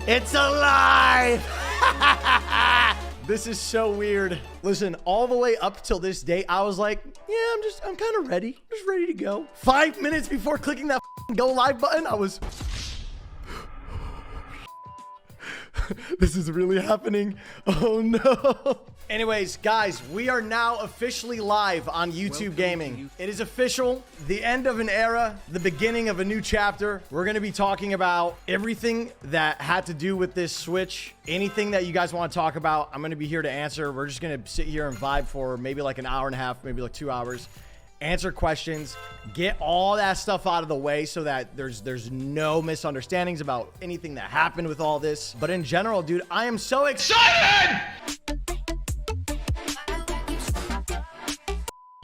It's alive! This is so weird. Listen, all the way up till this day, I was like, yeah, I'm kind of ready. I'm just ready to go. 5 minutes before clicking that go live button, I was... This is really happening. Oh no. Anyways, guys, we are now officially live on YouTube Gaming. It is official, the end of an era, the beginning of a new chapter. We're going to be talking about everything that had to do with this Switch. Anything that you guys want to talk about, I'm going to be here to answer. We're just going to sit here and vibe for maybe like an hour and a half, maybe like 2 hours. Answer questions, get all that stuff out of the way so that there's no misunderstandings about anything that happened with all this. But in general, dude, I am so excited!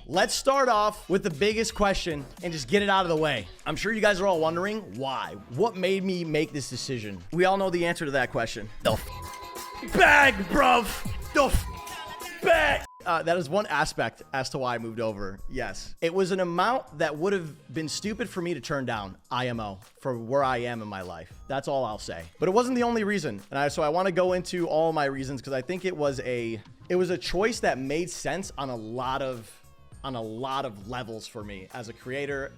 Let's start off with the biggest question and just get it out of the way. I'm sure you guys are all wondering why. What made me make this decision? We all know the answer to that question. The bag, bruv. The bag. That is one aspect as to why I moved over. Yes. It was an amount that would have been stupid for me to turn down, IMO, for where I am in my life. That's all I'll say. But it wasn't the only reason. And so I want to go into all my reasons because I think it was a choice that made sense on a lot of levels for me as a creator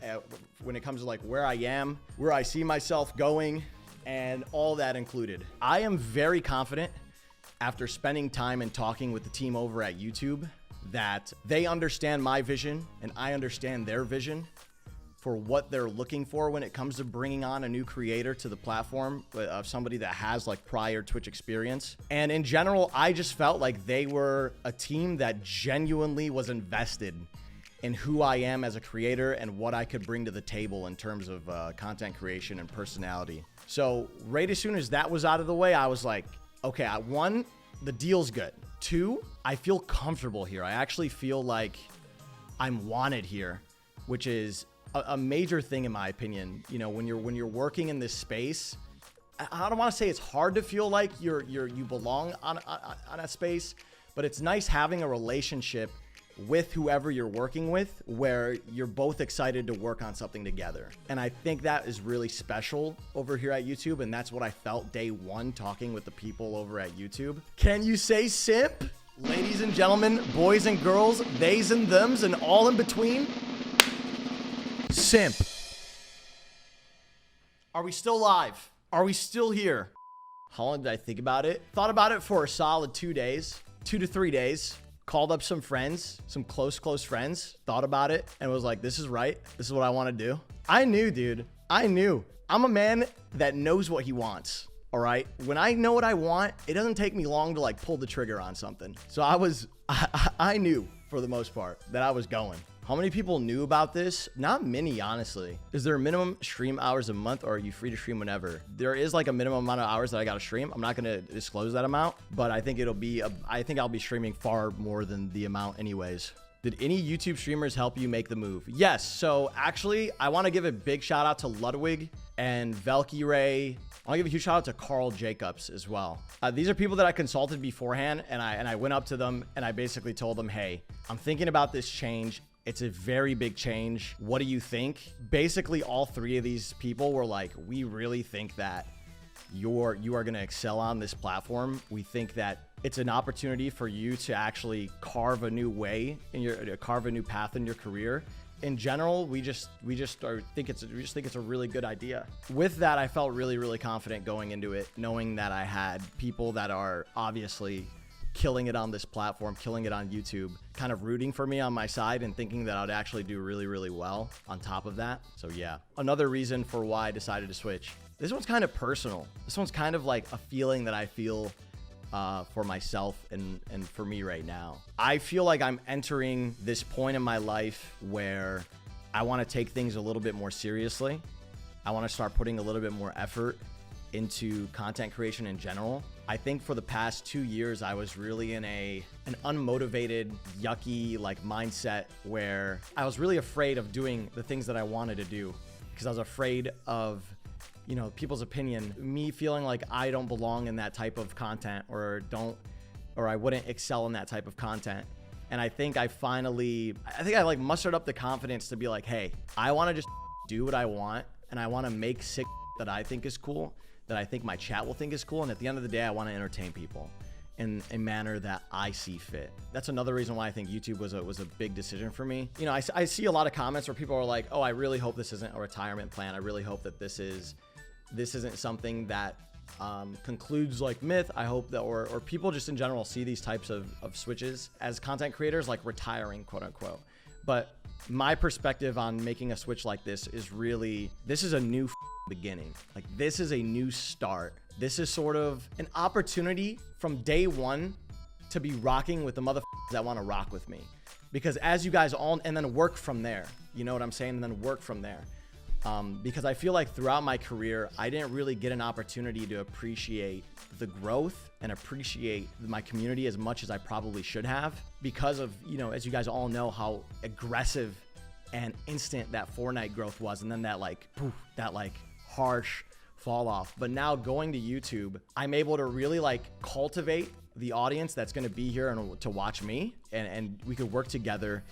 when it comes to like where I am, where I see myself going, and all that included. I am very confident after spending time and talking with the team over at YouTube that they understand my vision and I understand their vision for what they're looking for when it comes to bringing on a new creator to the platform of somebody that has like prior Twitch experience. And in general, I just felt like they were a team that genuinely was invested in who I am as a creator and what I could bring to the table in terms of content creation and personality. So right as soon as that was out of the way, I was like, okay, one, the deal's good. Two, I feel comfortable here. I actually feel like I'm wanted here, which is a major thing in my opinion. You know, when you're working in this space, I don't want to say it's hard to feel like you belong on a space, but it's nice having a relationship with whoever you're working with where you're both excited to work on something together. And I think that is really special over here at YouTube, and that's what I felt day one talking with the people over at YouTube. Can you say simp? Ladies and gentlemen, boys and girls, theys and thems, and all in between. Simp. Are we still live? Are we still here? How long did I think about it? Thought about it for a solid 2 days, 2 to 3 days. Called up some friends, some close friends, thought about it, and was like, this is right. This is what I want to do. I knew, dude. I knew. I'm a man that knows what he wants, all right? When I know what I want, it doesn't take me long to like pull the trigger on something. So I knew for the most part that I was going. How many people knew about this? Not many, honestly. Is there a minimum stream hours a month, or are you free to stream whenever? There is like a minimum amount of hours that I got to stream. I'm not going to disclose that amount, but I think I think I'll be streaming far more than the amount anyways. Did any YouTube streamers help you make the move? Yes. So actually, I want to give a big shout out to Ludwig and Valkyrie. I want to give a huge shout out to Carl Jacobs as well. These are people that I consulted beforehand, and I went up to them and I basically told them, hey, I'm thinking about this change. It's a very big change. What do you think? Basically, all three of these people were like, we really think that you are going to excel on this platform. We think that it's an opportunity for you to actually carve a new way carve a new path in your career. In general, we just think it's a really good idea. With that, I felt really, really confident going into it, knowing that I had people that are obviously killing it on this platform, killing it on YouTube, kind of rooting for me on my side and thinking that I'd actually do really, really well on top of that. So yeah, another reason for why I decided to switch. This one's kind of personal. This one's kind of like a feeling that I feel for myself and for me right now. I feel like I'm entering this point in my life where I want to take things a little bit more seriously. I want to start putting a little bit more effort into content creation in general. I think for the past 2 years, I was really in an unmotivated, yucky like mindset where I was really afraid of doing the things that I wanted to do because I was afraid of, you know, people's opinion, me feeling like I don't belong in that type of content or I wouldn't excel in that type of content. And I think I like mustered up the confidence to be like, hey, I want to just do what I want and I want to make sick that I think is cool. that I think my chat will think is cool. And at the end of the day, I want to entertain people in a manner that I see fit. That's another reason why I think YouTube was a big decision for me. You know, I see a lot of comments where people are like, oh, I really hope this isn't a retirement plan. I really hope that this isn't something that concludes like Myth. I hope that, or people just in general see these types of switches as content creators like retiring, quote unquote. But my perspective on making a switch like this is really, this is a new beginning. Like, this is a new start. This is sort of an opportunity from day one to be rocking with the motherfuckers that want to rock with me. Because as you guys all, and then work from there. You know what I'm saying? And then work from there. Because I feel like throughout my career, I didn't really get an opportunity to appreciate the growth and appreciate my community as much as I probably should have, because of, you know, as you guys all know, how aggressive and instant that Fortnite growth was. And then that like, poof, that like harsh fall off. But now going to YouTube, I'm able to really like cultivate the audience that's going to be here and to watch me, and we could work together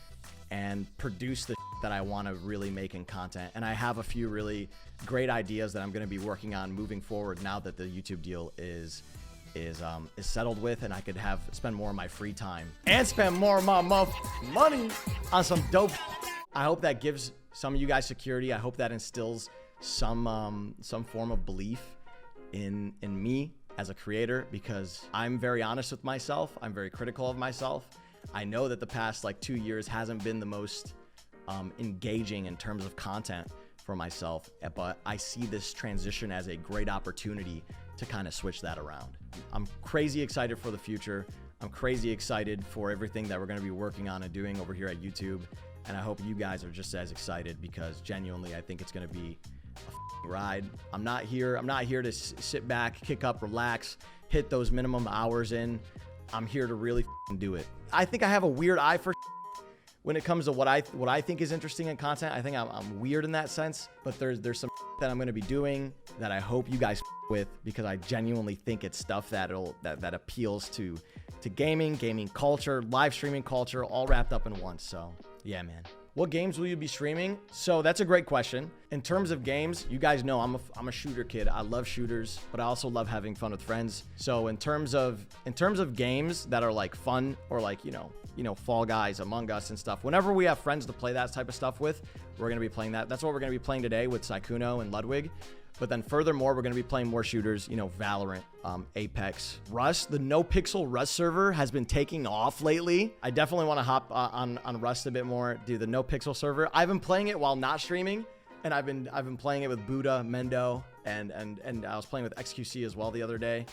and produce the that I want to really make in content. And I have a few really great ideas that I'm going to be working on moving forward now that the YouTube deal is settled with, and I could spend more of my free time and spend more of my money on some dope. I hope that gives some of you guys security. I hope that instills some form of belief in me as a creator, because I'm very honest with myself. I'm very critical of myself. I know that the past like 2 years hasn't been the most engaging in terms of content for myself, but I see this transition as a great opportunity to kind of switch that around. I'm crazy excited for the future. I'm crazy excited for everything that we're going to be working on and doing over here at YouTube. And I hope you guys are just as excited, because genuinely, I think it's going to be a ride. I'm not here to sit back, kick up, relax, hit those minimum hours in. I'm here to really do it. I think I have a weird eye for when it comes to what I think is interesting in content. I think I'm weird in that sense, but there's some that I'm going to be doing that I hope you guys with, because I genuinely think it's stuff that appeals to gaming culture, live streaming culture, all wrapped up in one. So yeah, man. What games will you be streaming? So that's a great question. In terms of games, you guys know I'm a shooter kid. I love shooters, but I also love having fun with friends. So in terms of games that are like fun, or like, you know, Fall Guys, Among Us and stuff, whenever we have friends to play that type of stuff with, we're going to be playing that. That's what we're going to be playing today with Saikuno and Ludwig. But then furthermore, we're going to be playing more shooters, you know, Valorant, Apex. Rust, the no pixel Rust server has been taking off lately. I definitely want to hop on Rust a bit more, do the no pixel server. I've been playing it while not streaming, and I've been playing it with Buddha, Mendo, and I was playing with XQC as well the other day.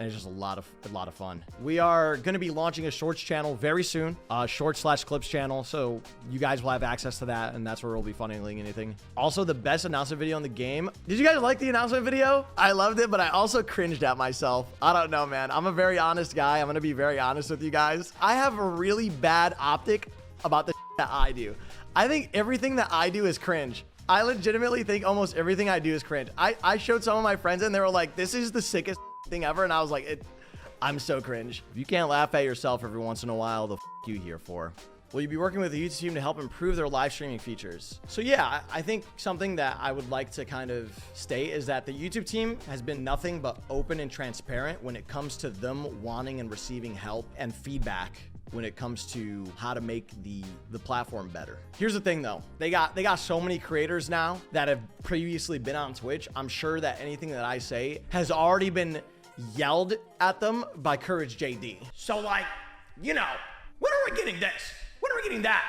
And it's just a lot of fun. We are going to be launching a shorts channel very soon, short/clips channel. So you guys will have access to that, and that's where we'll be funneling anything. Also, the best announcement video in the game. Did you guys like the announcement video? I loved it, but I also cringed at myself. I don't know, man. I'm a very honest guy. I'm going to be very honest with you guys. I have a really bad optic about the that I do. I think everything that I do is cringe. I legitimately think almost everything I do is cringe. I showed some of my friends and they were like, this is the sickest thing ever, and I was like, I'm so cringe. If you can't laugh at yourself every once in a while, the you here for? Will you be working with the YouTube team to help improve their live streaming features? So yeah, I think something that I would like to kind of state is that the YouTube team has been nothing but open and transparent when it comes to them wanting and receiving help and feedback when it comes to how to make the platform better. Here's the thing though, they got so many creators now that have previously been on Twitch. I'm sure that anything that I say has already been yelled at them by Courage JD. So like, you know, when are we getting this? When are we getting that?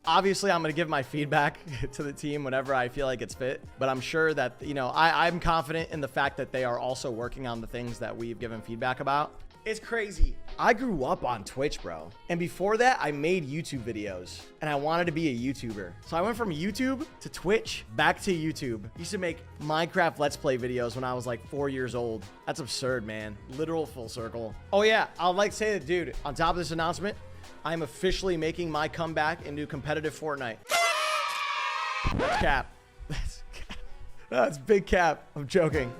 Obviously, I'm going to give my feedback to the team whenever I feel like it's fit, but I'm sure that, you know, I'm confident in the fact that they are also working on the things that we've given feedback about. It's crazy. I grew up on Twitch, bro. And before that, I made YouTube videos and I wanted to be a YouTuber. So I went from YouTube to Twitch, back to YouTube. Used to make Minecraft Let's Play videos when I was like 4 years old. That's absurd, man. Literal full circle. Oh yeah, I'd like to say that, dude, on top of this announcement, I'm officially making my comeback into competitive Fortnite. Cap. That's big cap. I'm joking.